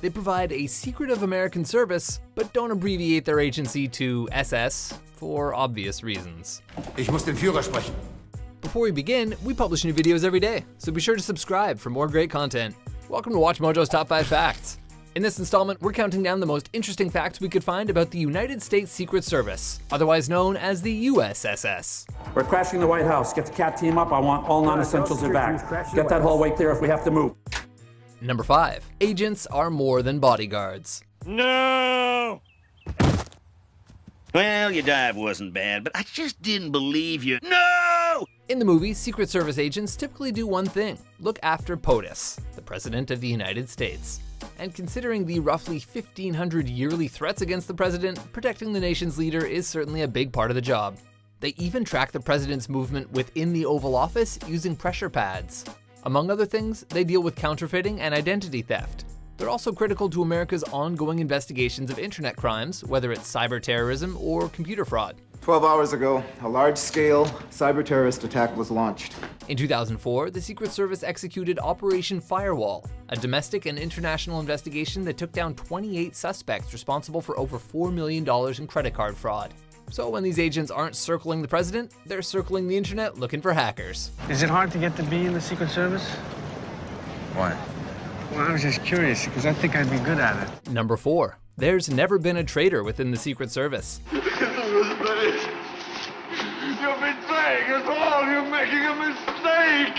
They provide a secretive American service, but don't abbreviate their agency to SS for obvious reasons. Ich muss den Führer sprechen. Before we begin, we publish new videos every day, so be sure to subscribe for more great content. Welcome to WatchMojo's Top 5 Facts. In this installment, we're counting down the most interesting facts we could find about the United States Secret Service, otherwise known as the USSS. We're crashing the White House. Get the CAT team up. I want all non-essentials evac. Get that hallway clear if we have to move. Number 5. Agents are more than bodyguards. No! Well, your dive wasn't bad, but I just didn't believe you. No! In the movie, Secret Service agents typically do one thing: look after POTUS, the President of the United States. And considering the roughly 1,500 yearly threats against the president, protecting the nation's leader is certainly a big part of the job. They even track the president's movement within the Oval Office using pressure pads. Among other things, they deal with counterfeiting and identity theft. They're also critical to America's ongoing investigations of internet crimes, whether it's cyber terrorism or computer fraud. 12 hours ago, a large-scale cyber terrorist attack was launched. In 2004, the Secret Service executed Operation Firewall, a domestic and international investigation that took down 28 suspects responsible for over $4 million in credit card fraud. So when these agents aren't circling the president, they're circling the internet looking for hackers. Is it hard to get to be in the Secret Service? Why? Well, I was just curious, because I think I'd be good at it. Number 4. There's never been a traitor within the Secret Service. You're betraying us all! You're making a mistake!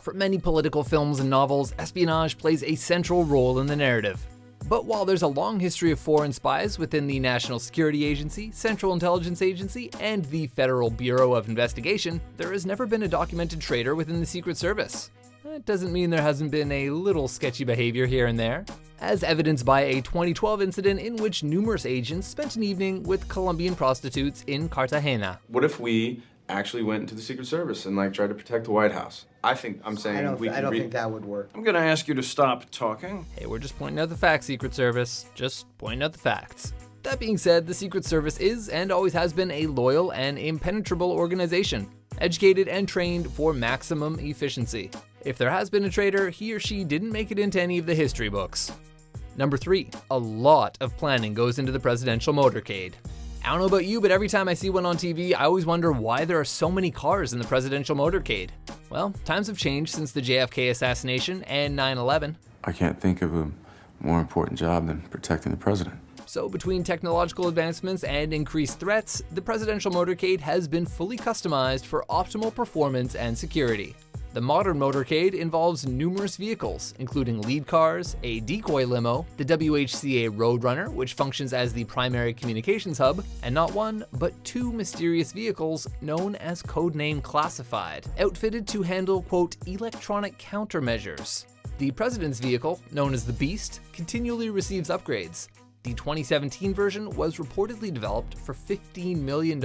For many political films and novels, espionage plays a central role in the narrative. But while there's a long history of foreign spies within the National Security Agency, Central Intelligence Agency, and the Federal Bureau of Investigation, there has never been a documented traitor within the Secret Service. That doesn't mean there hasn't been a little sketchy behavior here and there, as evidenced by a 2012 incident in which numerous agents spent an evening with Colombian prostitutes in Cartagena. What if we actually went into the Secret Service and tried to protect the White House? I don't think that would work. I'm gonna ask you to stop talking. Hey, we're just pointing out the facts, Secret Service. Just pointing out the facts. That being said, the Secret Service is and always has been a loyal and impenetrable organization, educated and trained for maximum efficiency. If there has been a traitor, he or she didn't make it into any of the history books. Number 3, a lot of planning goes into the presidential motorcade. I don't know about you, but every time I see one on TV, I always wonder why there are so many cars in the presidential motorcade. Well, times have changed since the JFK assassination and 9/11. I can't think of a more important job than protecting the president. So between technological advancements and increased threats, the presidential motorcade has been fully customized for optimal performance and security. The modern motorcade involves numerous vehicles, including lead cars, a decoy limo, the WHCA Roadrunner, which functions as the primary communications hub, and not one, but 2 mysterious vehicles known as codename classified, outfitted to handle, quote, electronic countermeasures. The president's vehicle, known as the Beast, continually receives upgrades. The 2017 version was reportedly developed for $15 million.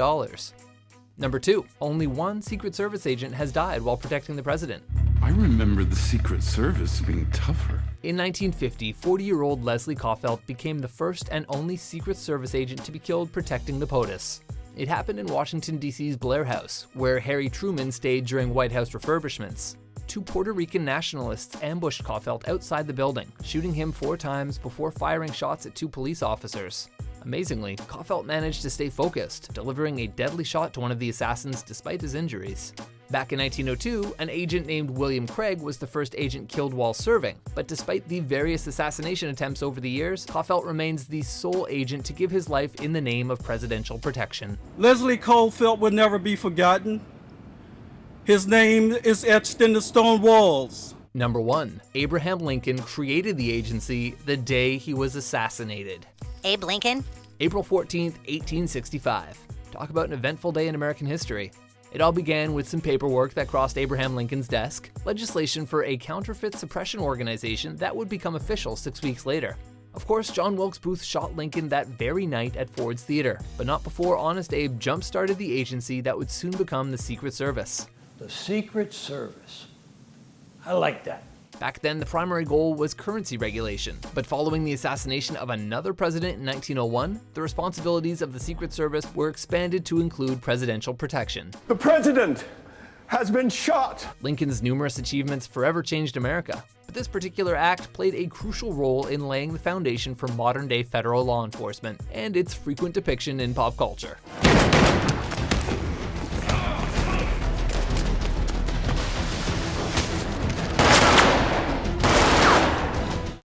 Number 2, only one Secret Service agent has died while protecting the president. I remember the Secret Service being tougher. In 1950, 40-year-old Leslie Caufelt became the first and only Secret Service agent to be killed protecting the POTUS. It happened in Washington, D.C.'s Blair House, where Harry Truman stayed during White House refurbishments. 2 Puerto Rican nationalists ambushed Caufelt outside the building, shooting him 4 times before firing shots at 2 police officers. Amazingly, Caufelt managed to stay focused, delivering a deadly shot to one of the assassins despite his injuries. Back in 1902, an agent named William Craig was the first agent killed while serving, but despite the various assassination attempts over the years, Caufelt remains the sole agent to give his life in the name of presidential protection. Leslie Caufelt will never be forgotten. His name is etched in the stone walls. Number 1, Abraham Lincoln created the agency the day he was assassinated. Abe Lincoln? April 14th, 1865. Talk about an eventful day in American history. It all began with some paperwork that crossed Abraham Lincoln's desk, legislation for a counterfeit suppression organization that would become official 6 weeks later. Of course, John Wilkes Booth shot Lincoln that very night at Ford's Theater, but not before Honest Abe jump-started the agency that would soon become the Secret Service. The Secret Service. I like that. Back then, the primary goal was currency regulation, but following the assassination of another president in 1901, the responsibilities of the Secret Service were expanded to include presidential protection. The president has been shot. Lincoln's numerous achievements forever changed America, but this particular act played a crucial role in laying the foundation for modern-day federal law enforcement and its frequent depiction in pop culture.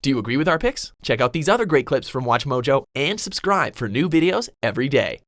Do you agree with our picks? Check out these other great clips from WatchMojo and subscribe for new videos every day.